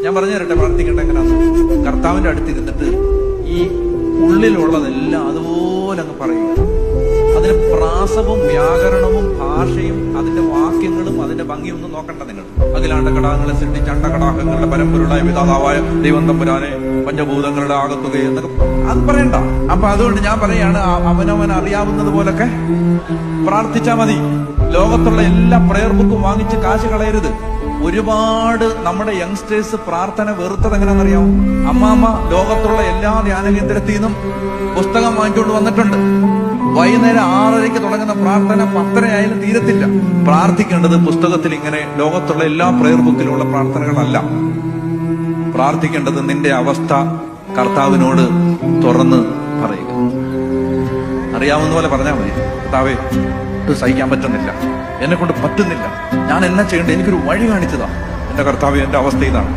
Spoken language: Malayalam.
ഞാൻ പറഞ്ഞു തരട്ടെ പ്രാർത്ഥിക്കട്ടെ എങ്ങനെയാന്ന്. കർത്താവിന്റെ അടുത്തിരുന്നിട്ട് ഈ ഉള്ളിലുള്ളതെല്ലാം അതുപോലെ അങ്ങ് പറയുക. അതിന് പ്രാസവും വ്യാകരണവും ഭാഷയും അതിന്റെ വാക്യങ്ങളും അതിന്റെ ഭംഗിയൊന്നും നോക്കണ്ട നിങ്ങൾ. അഖിലാണ്ട കടാഹങ്ങളെ സൃഷ്ടിച്ച അണ്ടകടാഹങ്ങളുടെ പരമ്പരയുണ്ടായ വിധാതാവായ ദൈവം തമ്പുരാനെ പഞ്ചഭൂതങ്ങളുടെ ആകത്തുക എന്നൊക്കെ അത് പറയണ്ട. അപ്പൊ അതുകൊണ്ട് ഞാൻ പറയാണ്, അവനവൻ അറിയാവുന്നത് പോലൊക്കെ പ്രാർത്ഥിച്ചാ മതി. ലോകത്തുള്ള എല്ലാ പ്രയർ ബുക്കും വാങ്ങിച്ച് കാശ് കളയരുത്. ഒരുപാട് നമ്മുടെ യങ്സ്റ്റേഴ്സ് പ്രാർത്ഥന വെറുത്തത് എങ്ങനെയാണെന്നറിയാം? അമ്മാമ്മ ലോകത്തുള്ള എല്ലാ ധ്യാന കേന്ദ്രത്തിൽ നിന്നും പുസ്തകം വാങ്ങിച്ചുകൊണ്ട് വന്നിട്ടുണ്ട്. വൈകുന്നേരം 6:30 തുടങ്ങുന്ന പ്രാർത്ഥന 10:30 തീരത്തില്ല. പ്രാർത്ഥിക്കേണ്ടത് പുസ്തകത്തിൽ ഇങ്ങനെ ലോകത്തുള്ള എല്ലാ പ്രയർ ബുക്കിലുള്ള പ്രാർത്ഥനകളല്ല. പ്രാർത്ഥിക്കേണ്ടത് നിന്റെ അവസ്ഥ കർത്താവിനോട് തുറന്ന് പറയുക. അറിയാവുന്ന പോലെ പറഞ്ഞാൽ മതി, കർത്താവേ ഇത് സഹിക്കാൻ പറ്റുന്നില്ല, എന്നെ കൊണ്ട് പറ്റുന്നില്ല, ഞാൻ എന്നാ ചെയ്യേണ്ടത്, എനിക്കൊരു വഴി കാണിച്ചതാ എന്റെ കർത്താവേ, എന്റെ അവസ്ഥ ഇതാണ്.